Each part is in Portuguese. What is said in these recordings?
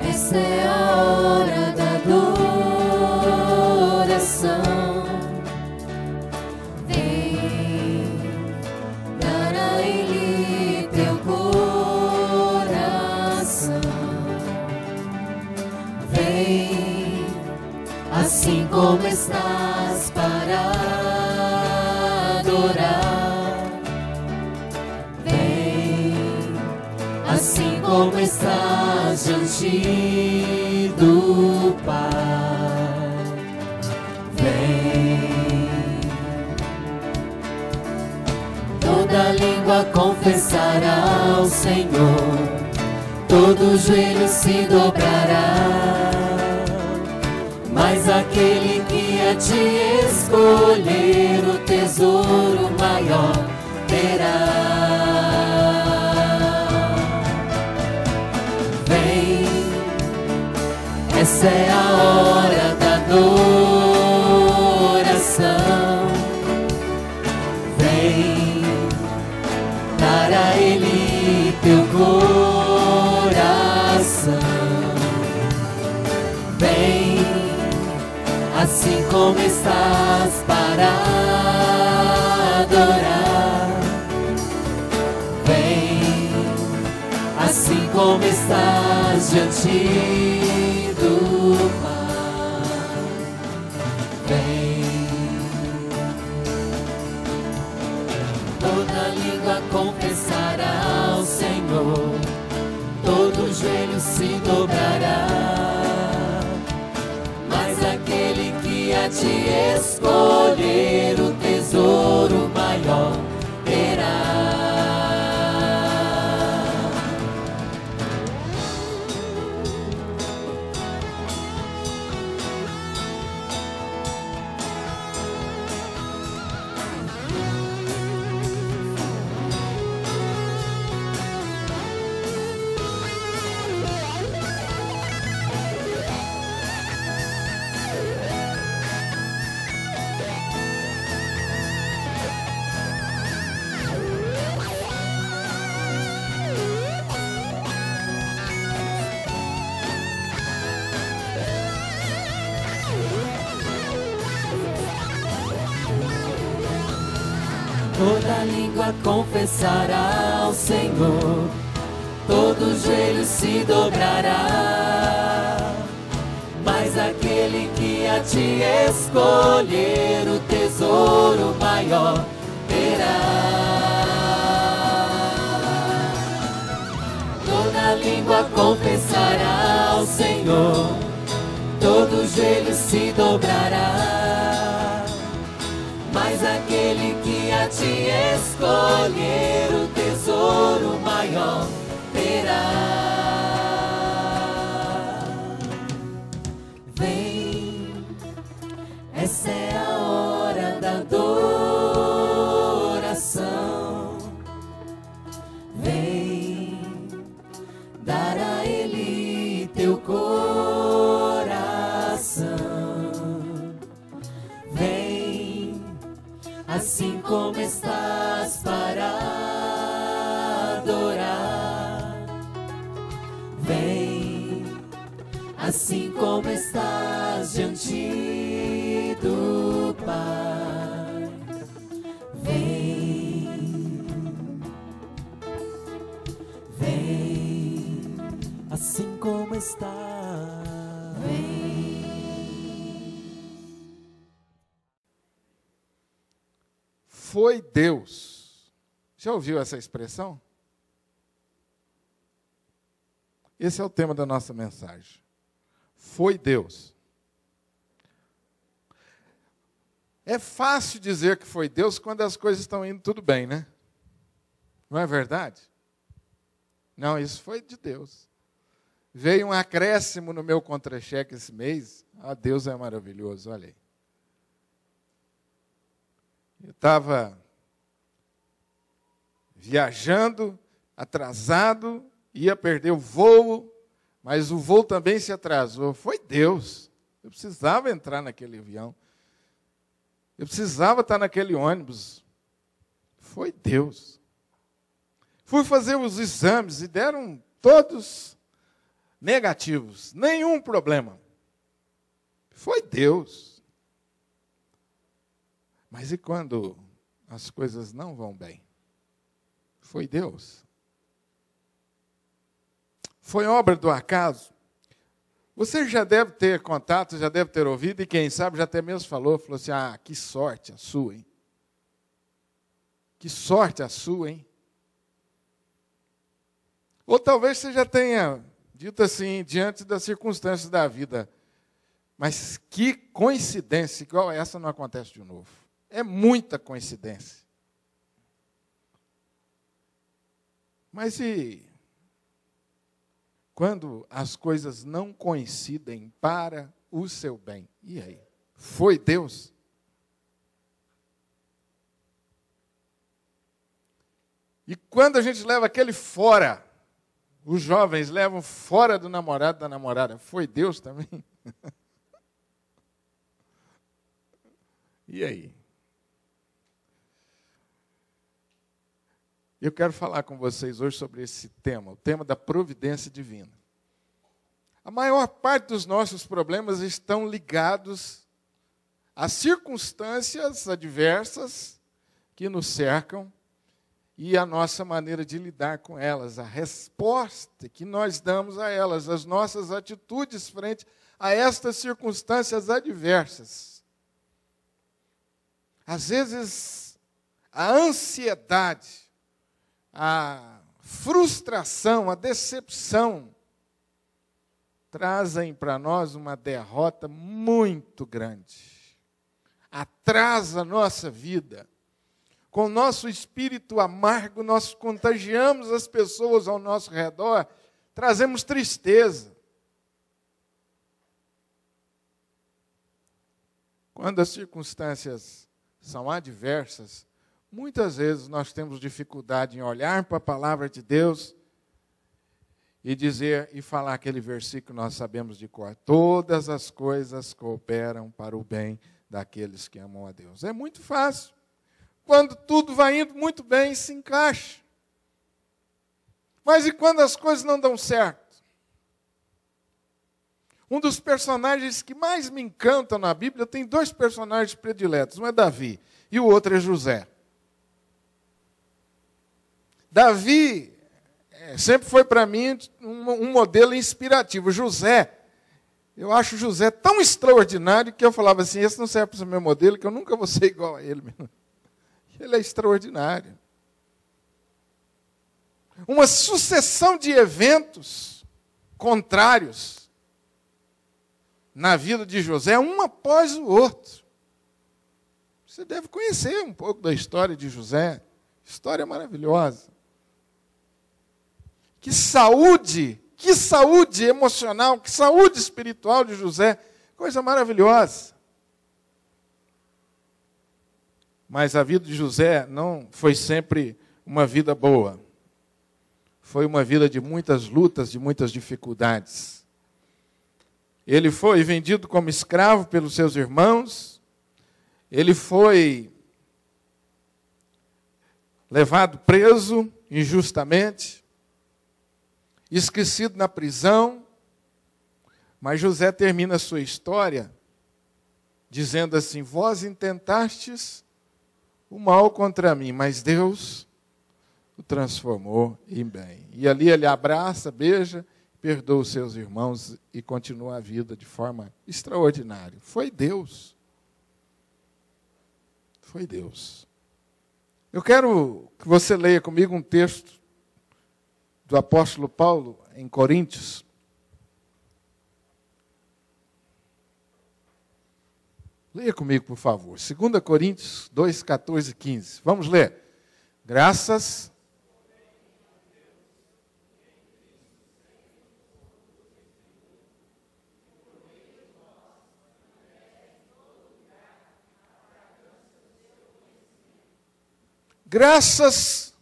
Essa é a hora da adoração. Vem dar a Ele teu coração. Vem assim como estás para adorar. Vem assim como estás diante do Pai. Vem. Toda língua confessará ao Senhor, todo joelho se dobrará, mas aquele que a ti escolher o tesouro maior terá. Essa é a hora da adoração. Vem dar a Ele teu coração. Vem assim como estás para adorar. Vem assim como estás diante do Pai. Vem. Toda língua confessará ao Senhor, todo joelho se dobrará, mas aquele que a ti escolher o tesouro maior terá. Toda língua confessará ao Senhor, todo joelho se dobrará, mas aquele que a ti escolher o tesouro maior terá. Toda língua confessará ao Senhor, todo joelho se dobrará, mas aquele que a ti escolher o tesouro maior terá. Vem, essa é a hora da adoração. Vem dar a Ele teu coração. Vem assim como estás para adorar. Vem assim como estás diante do Pai. Vem, vem assim como estás. Foi Deus. Já ouviu essa expressão? Esse é o tema da nossa mensagem. Foi Deus. É fácil dizer que foi Deus quando as coisas estão indo tudo bem, né? Não é verdade? Não, isso foi de Deus. Veio um acréscimo no meu contra-cheque esse mês. Ah, Deus é maravilhoso, olha aí. Eu estava viajando, atrasado, ia perder o voo, mas o voo também se atrasou. Foi Deus. Eu precisava entrar naquele avião. Eu precisava estar naquele ônibus. Foi Deus. Fui fazer os exames e deram todos negativos. Nenhum problema. Foi Deus. Mas e quando as coisas não vão bem? Foi Deus. Foi obra do acaso? Você já deve ter contato, já deve ter ouvido, e quem sabe já até mesmo falou assim, ah, que sorte a sua, hein? Que sorte a sua, hein? Ou talvez você já tenha dito assim, diante das circunstâncias da vida, mas que coincidência, igual essa não acontece de novo. É muita coincidência. Mas e quando as coisas não coincidem para o seu bem? E aí? Foi Deus? E quando a gente leva aquele fora, os jovens levam fora do namorado, da namorada, foi Deus também? E aí? Eu quero falar com vocês hoje sobre esse tema, o tema da providência divina. A maior parte dos nossos problemas estão ligados às circunstâncias adversas que nos cercam e à nossa maneira de lidar com elas, a resposta que nós damos a elas, as nossas atitudes frente a estas circunstâncias adversas. Às vezes, a ansiedade, a frustração, a decepção trazem para nós uma derrota muito grande. Atrasa a nossa vida. Com o nosso espírito amargo, nós contagiamos as pessoas ao nosso redor, trazemos tristeza. Quando as circunstâncias são adversas, muitas vezes nós temos dificuldade em olhar para a palavra de Deus e dizer e falar aquele versículo que nós sabemos de cor. Todas as coisas cooperam para o bem daqueles que amam a Deus. É muito fácil. Quando tudo vai indo muito bem, se encaixa. Mas e quando as coisas não dão certo? Um dos personagens que mais me encantam na Bíblia, tem dois personagens prediletos. Um é Davi e o outro é José. Davi sempre foi para mim um modelo inspirativo. José, eu acho José tão extraordinário que eu falava assim, esse não serve para ser meu modelo, que eu nunca vou ser igual a ele mesmo. Ele é extraordinário. Uma sucessão de eventos contrários na vida de José, um após o outro. Você deve conhecer um pouco da história de José. História maravilhosa. Que saúde emocional, que saúde espiritual de José. Coisa maravilhosa. Mas a vida de José não foi sempre uma vida boa. Foi uma vida de muitas lutas, de muitas dificuldades. Ele foi vendido como escravo pelos seus irmãos. Ele foi levado preso injustamente. Esquecido na prisão. Mas José termina a sua história dizendo assim, vós intentastes o mal contra mim, mas Deus o transformou em bem. E ali ele abraça, beija, perdoa os seus irmãos e continua a vida de forma extraordinária. Foi Deus. Foi Deus. Eu quero que você leia comigo um texto do apóstolo Paulo em Coríntios. Leia comigo, por favor. 2 Coríntios 2, 14 e 15. Vamos ler. Graças Graças,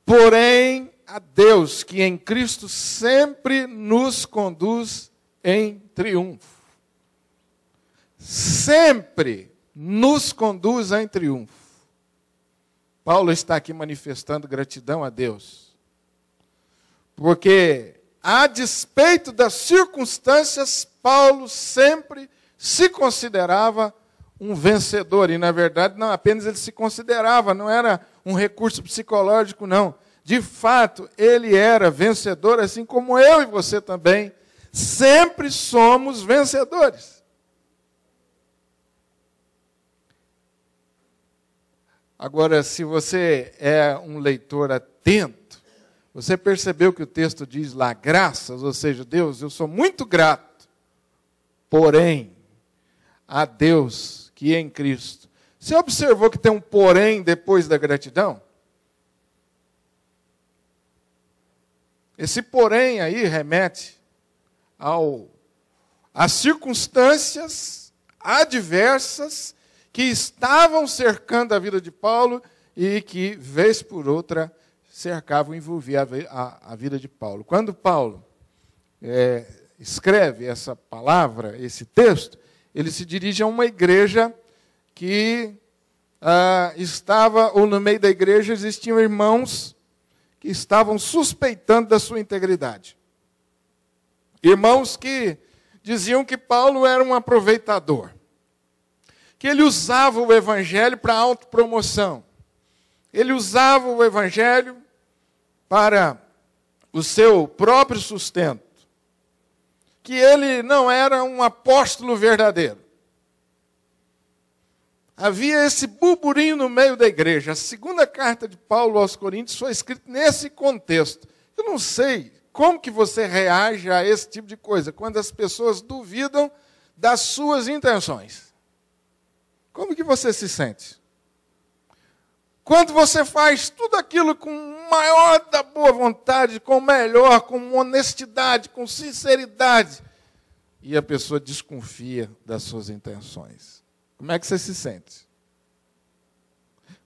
porém, a Deus, que em Cristo sempre nos conduz em triunfo. Sempre nos conduz em triunfo. Paulo está aqui manifestando gratidão a Deus. Porque, a despeito das circunstâncias, Paulo sempre se considerava um vencedor, e na verdade não apenas ele se considerava, não era um recurso psicológico, não. De fato, ele era vencedor, assim como eu e você também, sempre somos vencedores. Agora, se você é um leitor atento, você percebeu que o texto diz lá, graças, ou seja, Deus, eu sou muito grato, porém, a Deus que em Cristo. Você observou que tem um porém depois da gratidão? Esse porém aí remete às circunstâncias adversas que estavam cercando a vida de Paulo e que, vez por outra, cercavam e envolviam a vida de Paulo. Quando Paulo escreve essa palavra, esse texto, ele se dirige a uma igreja que estava, ou no meio da igreja existiam irmãos que estavam suspeitando da sua integridade. Irmãos que diziam que Paulo era um aproveitador, que ele usava o evangelho para autopromoção, ele usava o evangelho para o seu próprio sustento, que ele não era um apóstolo verdadeiro. Havia esse burburinho no meio da igreja. A segunda carta de Paulo aos Coríntios foi escrita nesse contexto. Eu não sei como que você reage a esse tipo de coisa, quando as pessoas duvidam das suas intenções. Como que você se sente? Quando você faz tudo aquilo com maior da boa vontade, com melhor, com honestidade, com sinceridade, e a pessoa desconfia das suas intenções. Como é que você se sente?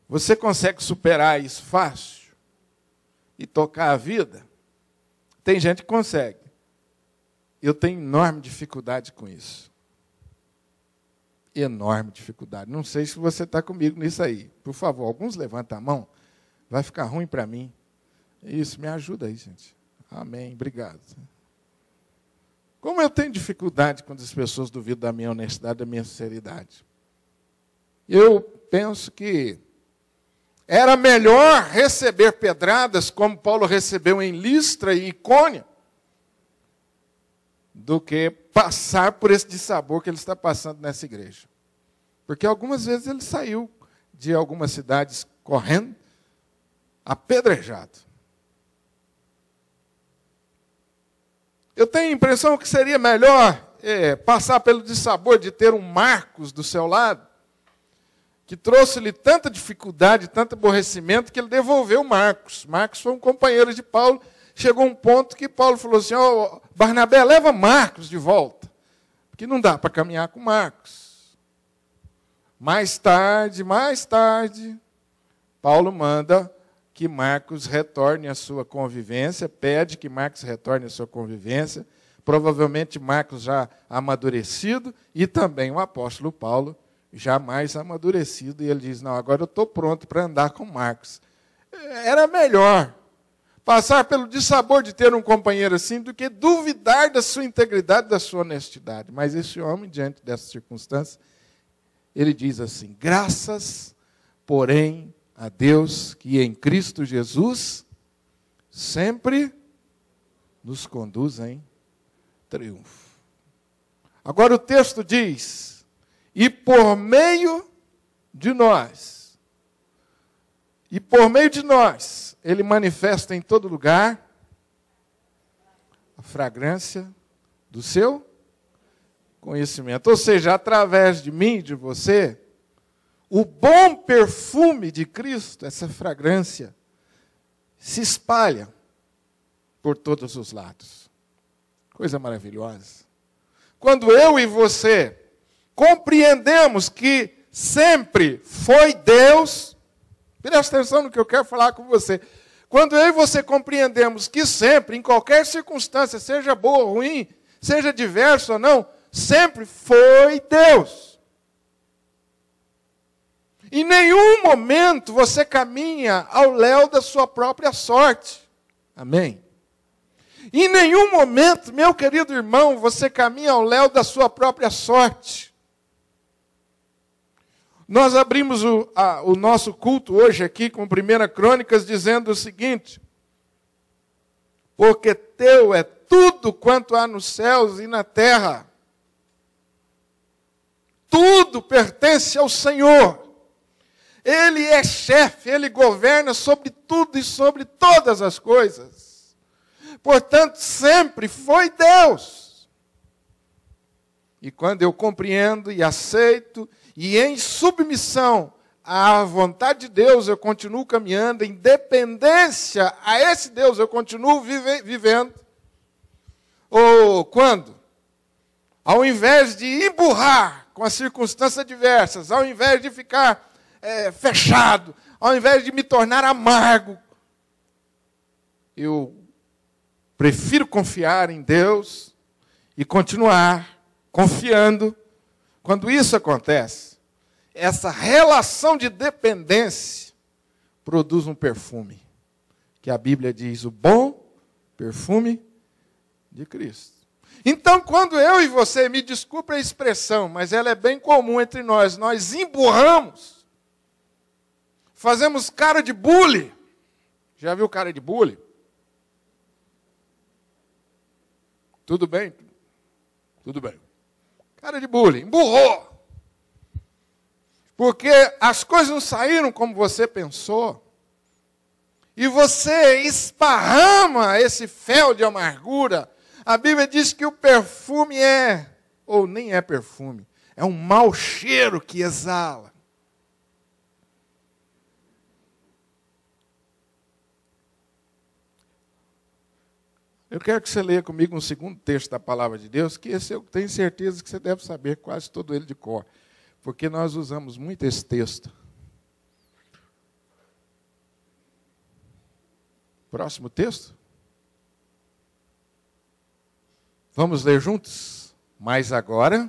Você consegue superar isso fácil? E tocar a vida? Tem gente que consegue. Eu tenho enorme dificuldade com isso. Enorme dificuldade. Não sei se você está comigo nisso aí. Por favor, alguns levantam a mão. Vai ficar ruim para mim. Isso, me ajuda aí, gente. Amém, obrigado. Como eu tenho dificuldade quando as pessoas duvidam da minha honestidade, da minha sinceridade. Eu penso que era melhor receber pedradas, como Paulo recebeu em Listra e Icônio, do que passar por esse dissabor que ele está passando nessa igreja. Porque algumas vezes ele saiu de algumas cidades correndo, apedrejado. Eu tenho a impressão que seria melhor passar pelo dissabor de ter um Marcos do seu lado, que trouxe-lhe tanta dificuldade, tanto aborrecimento, que ele devolveu Marcos. Marcos foi um companheiro de Paulo. Chegou um ponto que Paulo falou assim, Barnabé, leva Marcos de volta, porque não dá para caminhar com Marcos. Mais tarde, Paulo manda que Marcos retorne à sua convivência, pede que Marcos retorne à sua convivência, provavelmente Marcos já amadurecido, e também o apóstolo Paulo já mais amadurecido, e ele diz, não, agora eu estou pronto para andar com Marcos. Era melhor passar pelo dissabor de ter um companheiro assim, do que duvidar da sua integridade, da sua honestidade. Mas esse homem, diante dessas circunstâncias, ele diz assim, graças, porém, a Deus, que em Cristo Jesus, sempre nos conduz em triunfo. Agora o texto diz, e por meio de nós, ele manifesta em todo lugar a fragrância do seu conhecimento. Ou seja, através de mim, de você, o bom perfume de Cristo, essa fragrância, se espalha por todos os lados. Coisa maravilhosa. Quando eu e você compreendemos que sempre foi Deus, presta atenção no que eu quero falar com você. Quando eu e você compreendemos que sempre, em qualquer circunstância, seja boa ou ruim, seja diverso ou não, sempre foi Deus. Em nenhum momento você caminha ao léu da sua própria sorte. Amém? Em nenhum momento, meu querido irmão, você caminha ao léu da sua própria sorte. Nós abrimos o nosso culto hoje aqui com 1 Crônicas dizendo o seguinte: porque teu é tudo quanto há nos céus e na terra. Tudo pertence ao Senhor. Ele é chefe, Ele governa sobre tudo e sobre todas as coisas. Portanto, sempre foi Deus. E quando eu compreendo e aceito, e em submissão à vontade de Deus, eu continuo caminhando, em dependência a esse Deus, eu continuo vivendo. Ou quando, ao invés de emburrar com as circunstâncias adversas, ao invés de ficar fechado, ao invés de me tornar amargo, eu prefiro confiar em Deus e continuar confiando. Quando isso acontece, essa relação de dependência produz um perfume, que a Bíblia diz, o bom perfume de Cristo. Então, quando eu e você, me desculpe a expressão, mas ela é bem comum entre nós emburramos, fazemos cara de bule. Já viu cara de bule? Tudo bem? Tudo bem. Cara de bule, emburrou. Porque as coisas não saíram como você pensou. E você esparrama esse fel de amargura. A Bíblia diz que o perfume ou nem é perfume, é um mau cheiro que exala. Eu quero que você leia comigo um segundo texto da Palavra de Deus, que esse eu tenho certeza que você deve saber quase todo ele de cor, porque nós usamos muito esse texto. Próximo texto. Vamos ler juntos? Mas agora...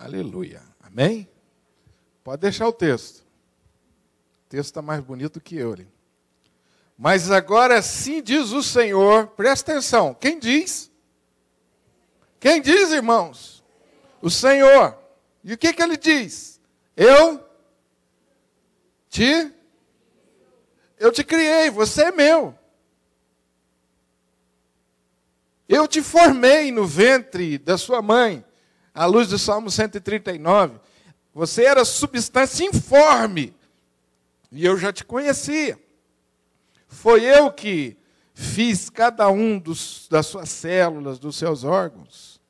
Aleluia. Amém? Pode deixar o texto. O texto está mais bonito que eu. Ali. Mas agora sim diz o Senhor, presta atenção, quem diz? Quem diz, irmãos? O Senhor. E o que ele diz? Eu te criei, você é meu. Eu te formei no ventre da sua mãe. À luz do Salmo 139, você era substância informe, e eu já te conhecia. Foi eu que fiz cada um das suas células, dos seus órgãos.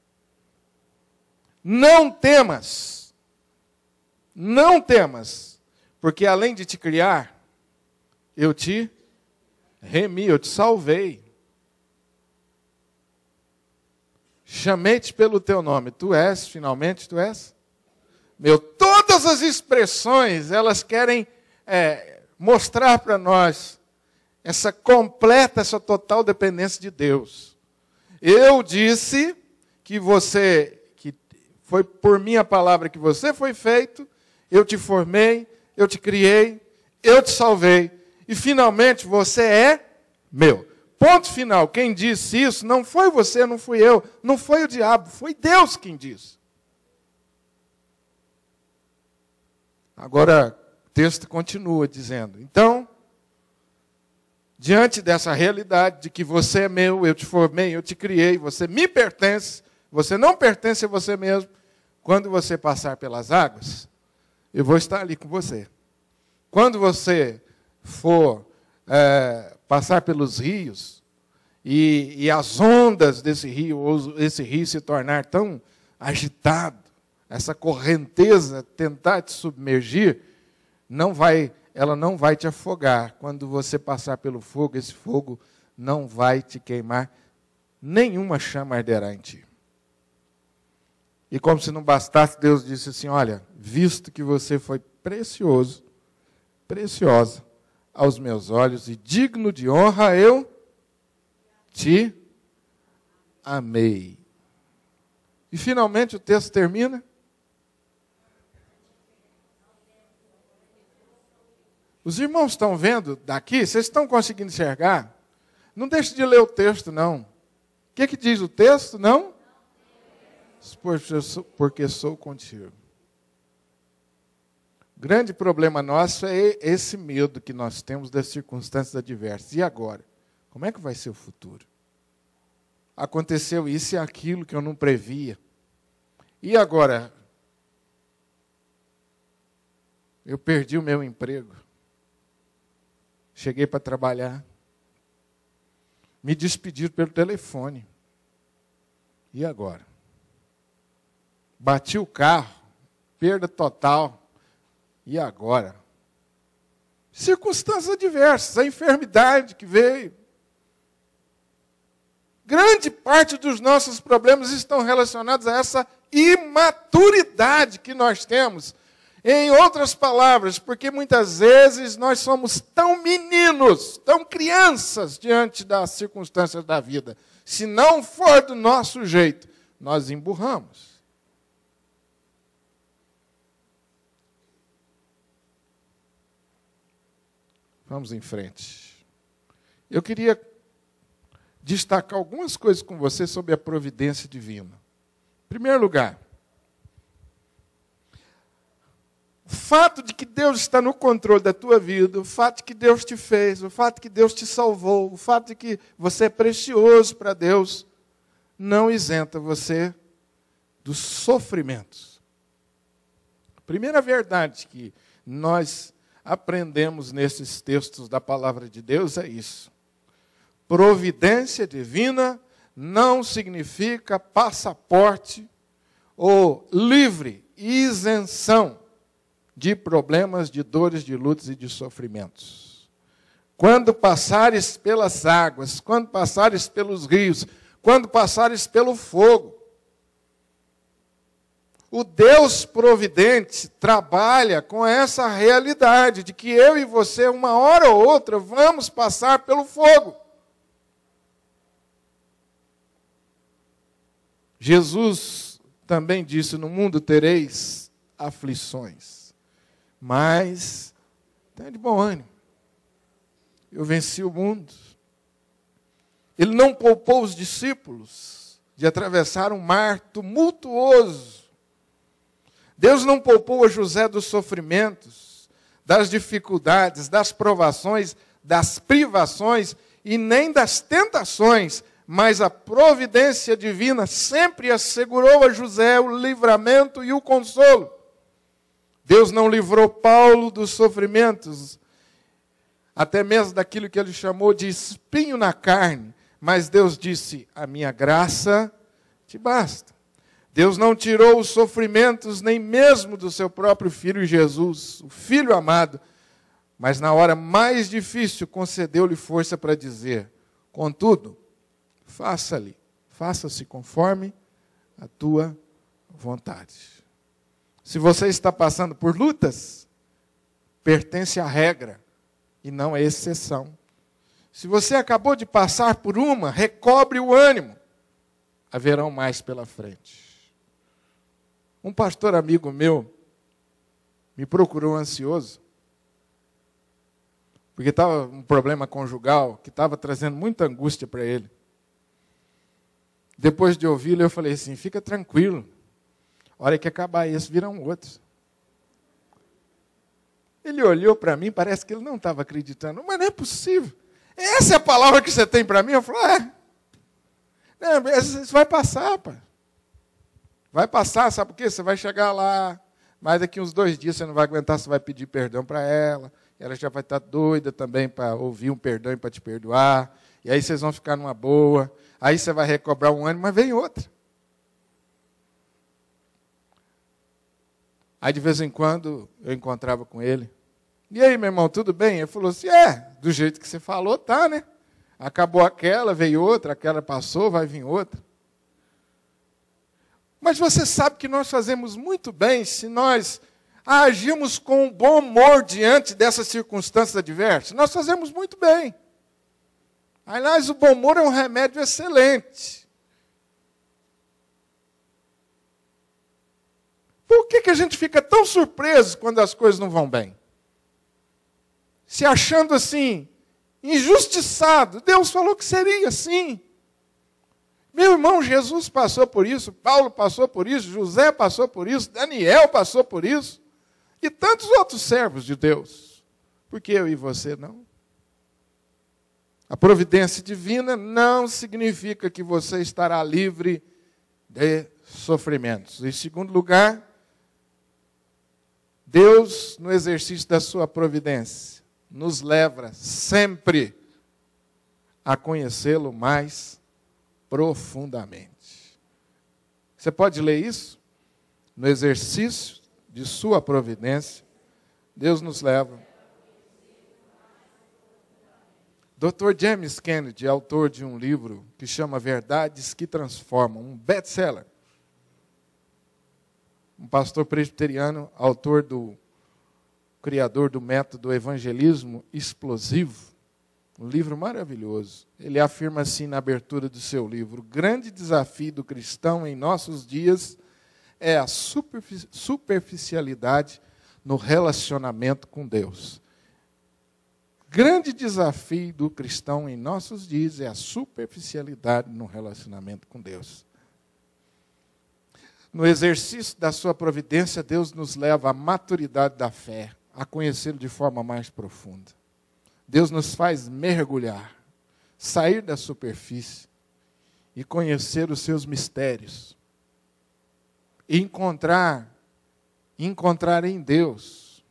Não temas, porque além de te criar, eu te remi, eu te salvei. Chamei-te pelo teu nome. Tu és, finalmente, tu és? Meu, todas as expressões, elas querem mostrar para nós essa completa, essa total dependência de Deus. Eu disse que foi por minha palavra que você foi feito, eu te formei, eu te criei, eu te salvei, e finalmente você é meu. Ponto final. Quem disse isso não foi você, não fui eu, não foi o diabo, foi Deus quem disse. Agora, o texto continua dizendo, então, diante dessa realidade de que você é meu, eu te formei, eu te criei, você me pertence, você não pertence a você mesmo, quando você passar pelas águas, eu vou estar ali com você. Quando você for passar pelos rios, e as ondas desse rio, ou esse rio se tornar tão agitado, essa correnteza tentar te submergir, ela não vai te afogar. Quando você passar pelo fogo, esse fogo não vai te queimar, nenhuma chama arderá em ti. E como se não bastasse, Deus disse assim, olha, visto que você foi precioso, preciosa aos meus olhos e digno de honra, eu te amei. E finalmente o texto termina. Os irmãos estão vendo daqui? Vocês estão conseguindo enxergar? Não deixe de ler o texto, não. O que diz o texto? Não? Porque sou contigo. O grande problema nosso é esse medo que nós temos das circunstâncias adversas. E agora? Como é que vai ser o futuro? Aconteceu isso e aquilo que eu não previa. E agora? Eu perdi o meu emprego. Cheguei para trabalhar. Me despediram pelo telefone. E agora? Bati o carro. Perda total. E agora? Circunstâncias adversas. A enfermidade que veio. Grande parte dos nossos problemas estão relacionados a essa imaturidade que nós temos. Em outras palavras, porque muitas vezes nós somos tão meninos, tão crianças diante das circunstâncias da vida. Se não for do nosso jeito, nós emburramos. Vamos em frente. Eu queria destacar algumas coisas com você sobre a providência divina. Em primeiro lugar, o fato de que Deus está no controle da tua vida, o fato de que Deus te fez, o fato de que Deus te salvou, o fato de que você é precioso para Deus, não isenta você dos sofrimentos. A primeira verdade que nós aprendemos nesses textos da palavra de Deus é isso. Providência divina não significa passaporte ou livre isenção de problemas, de dores, de lutas e de sofrimentos. Quando passares pelas águas, quando passares pelos rios, quando passares pelo fogo, o Deus providente trabalha com essa realidade de que eu e você, uma hora ou outra, vamos passar pelo fogo. Jesus também disse, no mundo tereis aflições, mas tenha de bom ânimo. Eu venci o mundo. Ele não poupou os discípulos de atravessar um mar tumultuoso. Deus não poupou a José dos sofrimentos, das dificuldades, das provações, das privações e nem das tentações, mas a providência divina sempre assegurou a José o livramento e o consolo. Deus não livrou Paulo dos sofrimentos, até mesmo daquilo que ele chamou de espinho na carne, mas Deus disse, a minha graça te basta. Deus não tirou os sofrimentos nem mesmo do seu próprio Filho Jesus, o Filho amado, mas na hora mais difícil concedeu-lhe força para dizer, contudo, faça-se conforme a tua vontade. Se você está passando por lutas, pertence à regra e não à exceção. Se você acabou de passar por uma, recobre o ânimo. Haverão mais pela frente. Um pastor amigo meu me procurou ansioso porque estava um problema conjugal que estava trazendo muita angústia para ele. Depois de ouvi-lo, eu falei assim, fica tranquilo, a hora que acabar esse, virão outros. Ele olhou para mim, parece que ele não estava acreditando, mas não é possível. Essa é a palavra que você tem para mim? Eu falei, isso vai passar, pai. Vai passar, sabe por quê? Você vai chegar lá, mas daqui uns 2 dias você não vai aguentar, você vai pedir perdão para ela, ela já vai estar doida também para ouvir um perdão e para te perdoar, e aí vocês vão ficar numa boa, aí você vai recobrar um ânimo, mas vem outra. Aí de vez em quando eu encontrava com ele, e aí meu irmão, tudo bem? Ele falou assim, do jeito que você falou, tá, né? Acabou aquela, veio outra, aquela passou, vai vir outra. Mas você sabe que nós fazemos muito bem se nós agimos com um bom humor diante dessas circunstâncias adversas. Nós fazemos muito bem. Aliás, o bom humor é um remédio excelente. Por que a gente fica tão surpreso quando as coisas não vão bem? Se achando assim, injustiçado. Deus falou que seria assim. Meu irmão, Jesus passou por isso, Paulo passou por isso, José passou por isso, Daniel passou por isso, e tantos outros servos de Deus. Por que eu e você não? A providência divina não significa que você estará livre de sofrimentos. Em segundo lugar, Deus, no exercício da sua providência, nos leva sempre a conhecê-lo mais profundamente. Você pode ler isso? No exercício de sua providência, Deus nos leva. Dr. James Kennedy é autor de um livro que chama Verdades que Transformam, um best-seller. Um pastor presbiteriano, criador do método evangelismo explosivo. Um livro maravilhoso. Ele afirma assim na abertura do seu livro: o grande desafio do cristão em nossos dias é a superficialidade no relacionamento com Deus. Grande desafio do cristão em nossos dias é a superficialidade no relacionamento com Deus. No exercício da sua providência, Deus nos leva à maturidade da fé, a conhecê-lo de forma mais profunda. Deus nos faz mergulhar, sair da superfície e conhecer os seus mistérios. E encontrar em Deus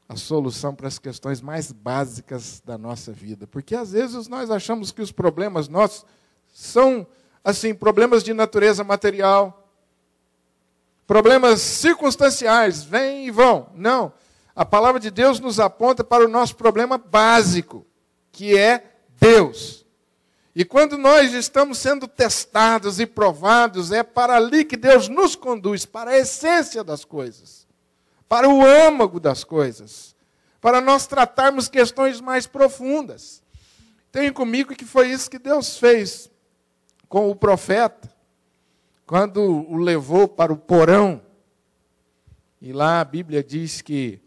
a solução para as questões mais básicas da nossa vida. Porque às vezes nós achamos que os problemas nossos são, assim, problemas de natureza material, problemas circunstanciais, vêm e vão. Não. A palavra de Deus nos aponta para o nosso problema básico, que é Deus. E quando nós estamos sendo testados e provados, é para ali que Deus nos conduz, para a essência das coisas, para o âmago das coisas, para nós tratarmos questões mais profundas. Tenha comigo que foi isso que Deus fez com o profeta, quando o levou para o porão. E lá a Bíblia diz que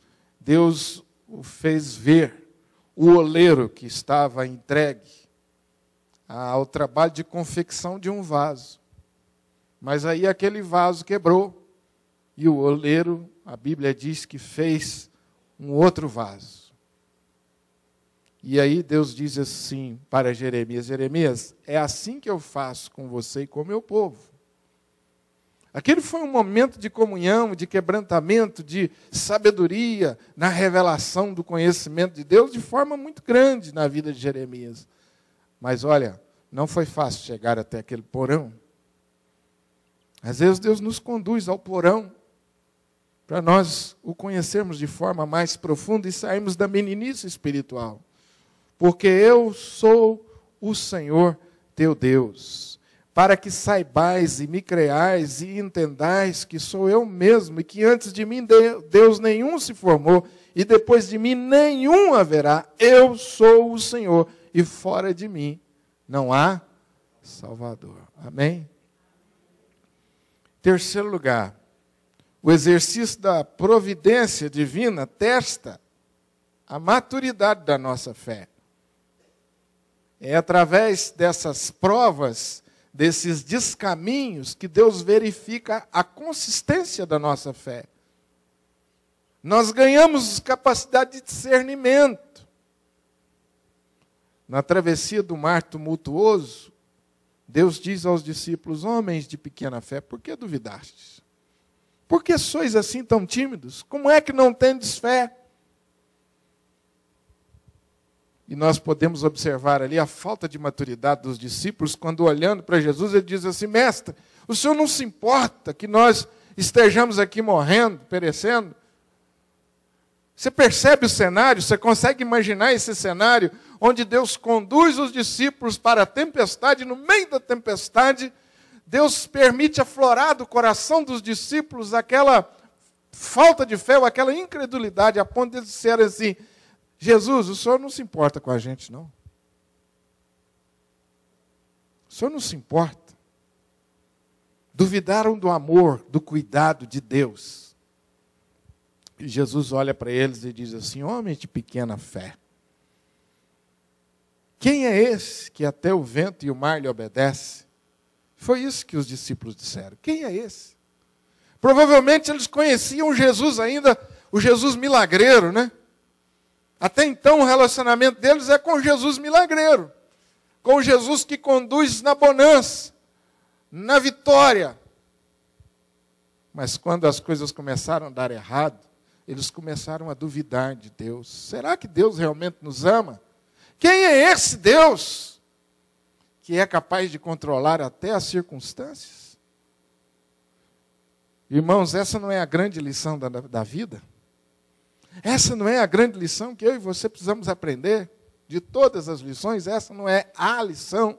Deus o fez ver o oleiro que estava entregue ao trabalho de confecção de um vaso. Mas aí aquele vaso quebrou e o oleiro, a Bíblia diz que fez um outro vaso. E aí Deus diz assim para Jeremias: Jeremias, é assim que eu faço com você e com o meu povo. Aquele foi um momento de comunhão, de quebrantamento, de sabedoria, na revelação do conhecimento de Deus, de forma muito grande na vida de Jeremias. Mas olha, não foi fácil chegar até aquele porão. Às vezes Deus nos conduz ao porão, para nós o conhecermos de forma mais profunda e sairmos da meninice espiritual. Porque eu sou o Senhor teu Deus, para que saibais e me creais e entendais que sou eu mesmo, e que antes de mim Deus nenhum se formou, e depois de mim nenhum haverá. Eu sou o Senhor, e fora de mim não há Salvador. Amém? Terceiro lugar, o exercício da providência divina testa a maturidade da nossa fé. É através dessas provas, desses descaminhos, que Deus verifica a consistência da nossa fé. Nós ganhamos capacidade de discernimento. Na travessia do mar tumultuoso, Deus diz aos discípulos: homens de pequena fé, por que duvidastes? Por que sois assim tão tímidos? Como é que não tendes fé? E nós podemos observar ali a falta de maturidade dos discípulos, quando olhando para Jesus, ele diz assim: mestre, o Senhor não se importa que nós estejamos aqui morrendo, perecendo? Você percebe o cenário? Você consegue imaginar esse cenário onde Deus conduz os discípulos para a tempestade, e no meio da tempestade, Deus permite aflorar do coração dos discípulos aquela falta de fé, ou aquela incredulidade, a ponto de eles disserem assim: Jesus, o Senhor não se importa com a gente, não. O Senhor não se importa. Duvidaram do amor, do cuidado de Deus. E Jesus olha para eles e diz assim: homens de pequena fé, quem é esse que até o vento e o mar lhe obedece? Foi isso que os discípulos disseram. Quem é esse? Provavelmente eles conheciam Jesus ainda, o Jesus milagreiro, né? Até então o relacionamento deles é com Jesus milagreiro, com Jesus que conduz na bonança, na vitória. Mas quando as coisas começaram a dar errado, eles começaram a duvidar de Deus. Será que Deus realmente nos ama? Quem é esse Deus que é capaz de controlar até as circunstâncias? Irmãos, essa não é a grande lição da vida? Essa não é a grande lição que eu e você precisamos aprender? De todas as lições, essa não é a lição.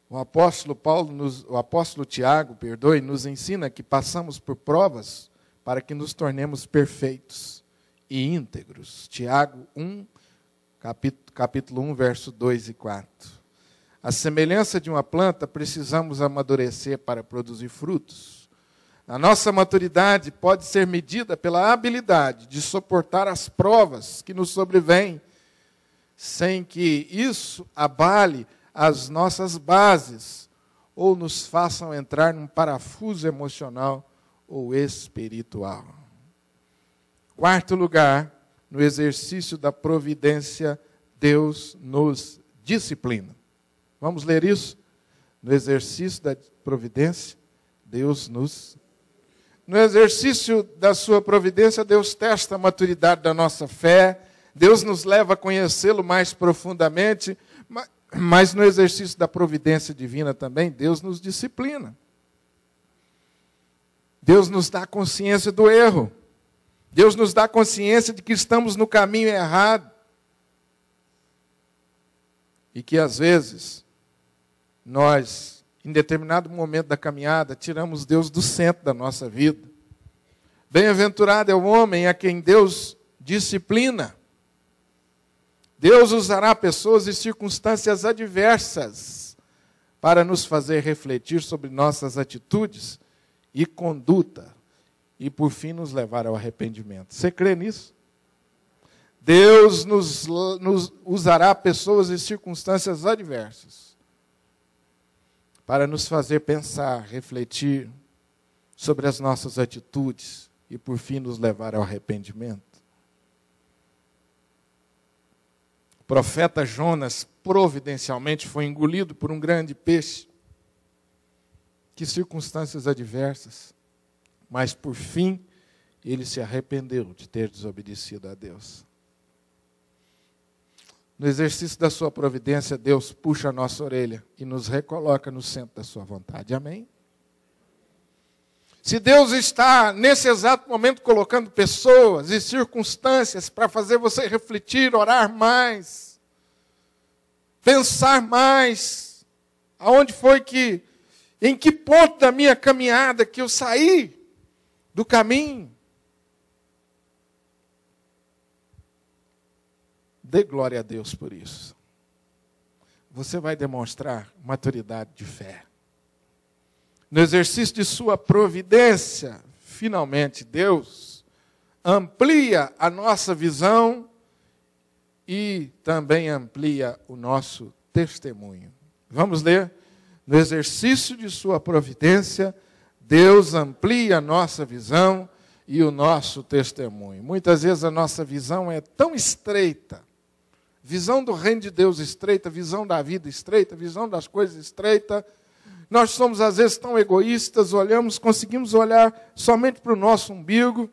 O apóstolo Tiago, nos ensina que passamos por provas para que nos tornemos perfeitos e íntegros. Tiago 1, capítulo 1, verso 2 e 4. A semelhança de uma planta, precisamos amadurecer para produzir frutos. A nossa maturidade pode ser medida pela habilidade de suportar as provas que nos sobrevêm, sem que isso abale as nossas bases ou nos façam entrar num parafuso emocional ou espiritual. Quarto lugar, no exercício da providência, Deus nos disciplina. Vamos ler isso? No exercício da providência, Deus nos... No exercício da sua providência, Deus testa a maturidade da nossa fé, Deus nos leva a conhecê-lo mais profundamente, mas no exercício da providência divina também, Deus nos disciplina. Deus nos dá consciência do erro. Deus nos dá consciência de que estamos no caminho errado. E que às vezes, nós, em determinado momento da caminhada, tiramos Deus do centro da nossa vida. Bem-aventurado é o homem a quem Deus disciplina. Deus usará pessoas e circunstâncias adversas para nos fazer refletir sobre nossas atitudes e conduta e, por fim, nos levar ao arrependimento. Você crê nisso? Deus nos usará pessoas e circunstâncias adversas para nos fazer pensar, refletir sobre as nossas atitudes e, por fim, nos levar ao arrependimento. O profeta Jonas, providencialmente, foi engolido por um grande peixe. Que circunstâncias adversas. Mas, por fim, ele se arrependeu de ter desobedecido a Deus. No exercício da sua providência, Deus puxa a nossa orelha e nos recoloca no centro da sua vontade. Amém? Se Deus está, nesse exato momento, colocando pessoas e circunstâncias para fazer você refletir, orar mais, pensar mais, aonde foi que, em que ponto da minha caminhada que eu saí do caminho, dê glória a Deus por isso. Você vai demonstrar maturidade de fé. No exercício de sua providência, finalmente, Deus amplia a nossa visão e também amplia o nosso testemunho. Vamos ler? No exercício de sua providência, Deus amplia a nossa visão e o nosso testemunho. Muitas vezes a nossa visão é tão estreita, visão do reino de Deus estreita, visão da vida estreita, visão das coisas estreita. Nós somos às vezes tão egoístas, conseguimos olhar somente para o nosso umbigo,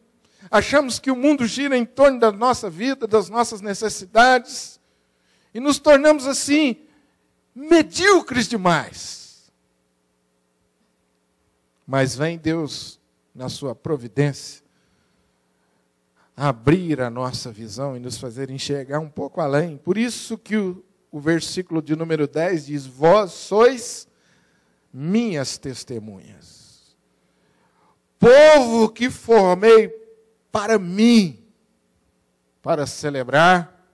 achamos que o mundo gira em torno da nossa vida, das nossas necessidades, e nos tornamos assim, medíocres demais. Mas vem Deus, na sua providência, abrir a nossa visão e nos fazer enxergar um pouco além. Por isso que o versículo de número 10 diz: vós sois minhas testemunhas. Povo que formei para mim, para celebrar.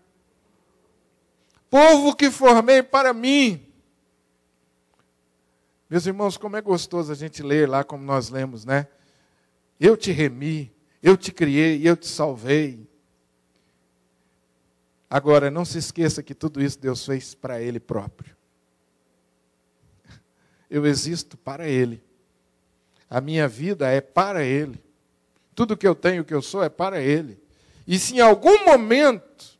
Povo que formei para mim. Meus irmãos, como é gostoso a gente ler lá como nós lemos, né? Eu te remi, eu te criei, eu te salvei. Agora, não se esqueça que tudo isso Deus fez para Ele próprio. Eu existo para Ele. A minha vida é para Ele. Tudo que eu tenho, o que eu sou, é para Ele. E se em algum momento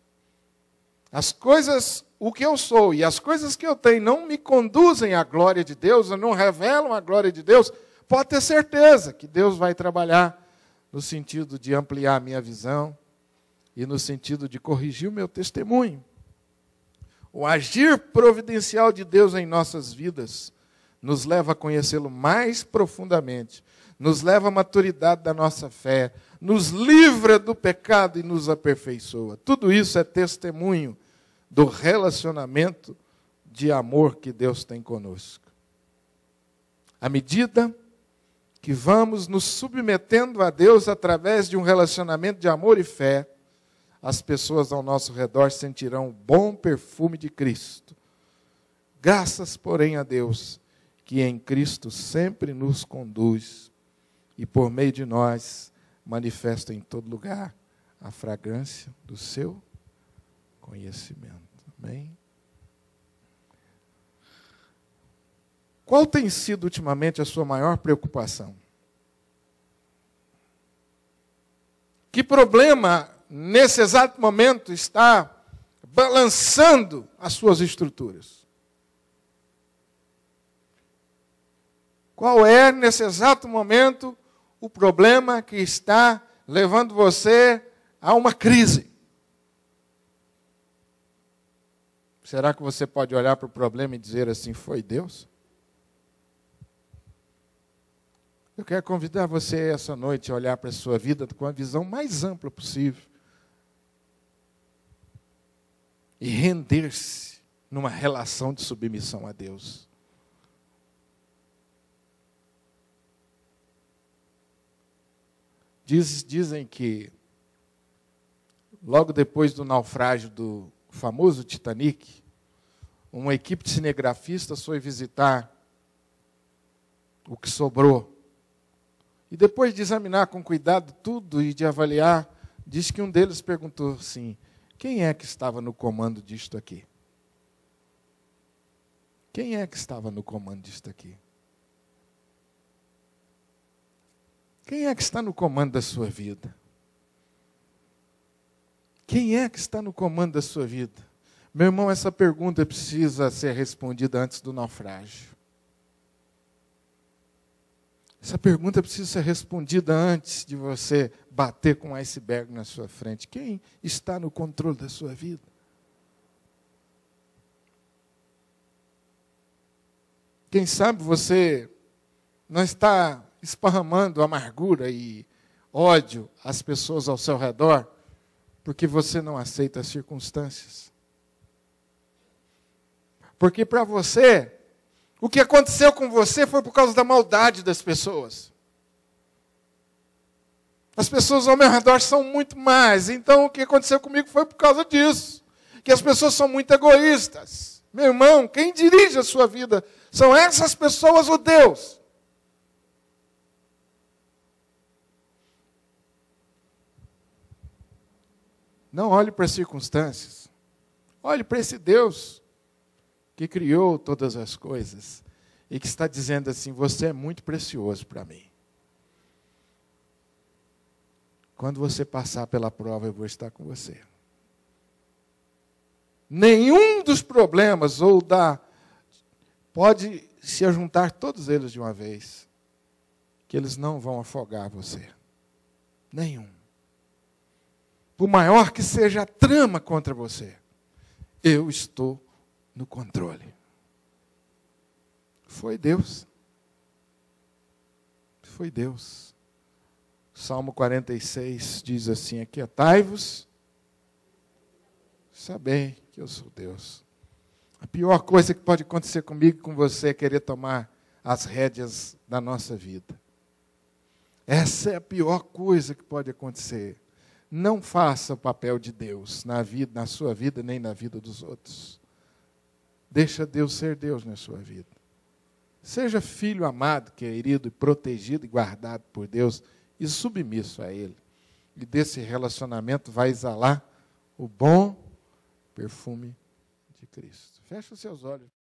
as coisas, o que eu sou e as coisas que eu tenho não me conduzem à glória de Deus, não revelam a glória de Deus, pode ter certeza que Deus vai trabalhar no sentido de ampliar a minha visão e no sentido de corrigir o meu testemunho. O agir providencial de Deus em nossas vidas nos leva a conhecê-lo mais profundamente, nos leva à maturidade da nossa fé, nos livra do pecado e nos aperfeiçoa. Tudo isso é testemunho do relacionamento de amor que Deus tem conosco. À medida que vamos nos submetendo a Deus através de um relacionamento de amor e fé, as pessoas ao nosso redor sentirão o bom perfume de Cristo. Graças, porém, a Deus, que em Cristo sempre nos conduz e por meio de nós manifesta em todo lugar a fragrância do seu conhecimento. Amém? Qual tem sido ultimamente a sua maior preocupação? Que problema, nesse exato momento, está balançando as suas estruturas? Qual é, nesse exato momento, o problema que está levando você a uma crise? Será que você pode olhar para o problema e dizer assim, foi Deus? Eu quero convidar você essa noite a olhar para a sua vida com a visão mais ampla possível. E render-se numa relação de submissão a Deus. Dizem que, logo depois do naufrágio do famoso Titanic, uma equipe de cinegrafistas foi visitar o que sobrou. E depois de examinar com cuidado tudo e de avaliar, diz que um deles perguntou assim, quem é que estava no comando disto aqui? Quem é que estava no comando disto aqui? Quem é que está no comando da sua vida? Quem é que está no comando da sua vida? Meu irmão, essa pergunta precisa ser respondida antes do naufrágio. Essa pergunta precisa ser respondida antes de você bater com um iceberg na sua frente. Quem está no controle da sua vida? Quem sabe você não está esparramando amargura e ódio às pessoas ao seu redor, porque você não aceita as circunstâncias. Porque para você, o que aconteceu com você foi por causa da maldade das pessoas. As pessoas ao meu redor são muito mais, então o que aconteceu comigo foi por causa disso. Que as pessoas são muito egoístas. Meu irmão, quem dirige a sua vida são essas pessoas ou Deus? Não olhe para as circunstâncias. Olhe para esse Deus que criou todas as coisas e que está dizendo assim: você é muito precioso para mim. Quando você passar pela prova, eu vou estar com você. Nenhum dos problemas pode se ajuntar todos eles de uma vez, que eles não vão afogar você. Nenhum. Por maior que seja a trama contra você, eu estou no controle. Foi Deus. Foi Deus. Salmo 46 diz assim: aquietai-vos, sabei que eu sou Deus. A pior coisa que pode acontecer comigo e com você é querer tomar as rédeas da nossa vida. Essa é a pior coisa que pode acontecer. Não faça o papel de Deus na sua vida, nem na vida dos outros. Deixa Deus ser Deus na sua vida. Seja filho amado, querido, protegido e guardado por Deus e submisso a Ele. E desse relacionamento vai exalar o bom perfume de Cristo. Feche os seus olhos.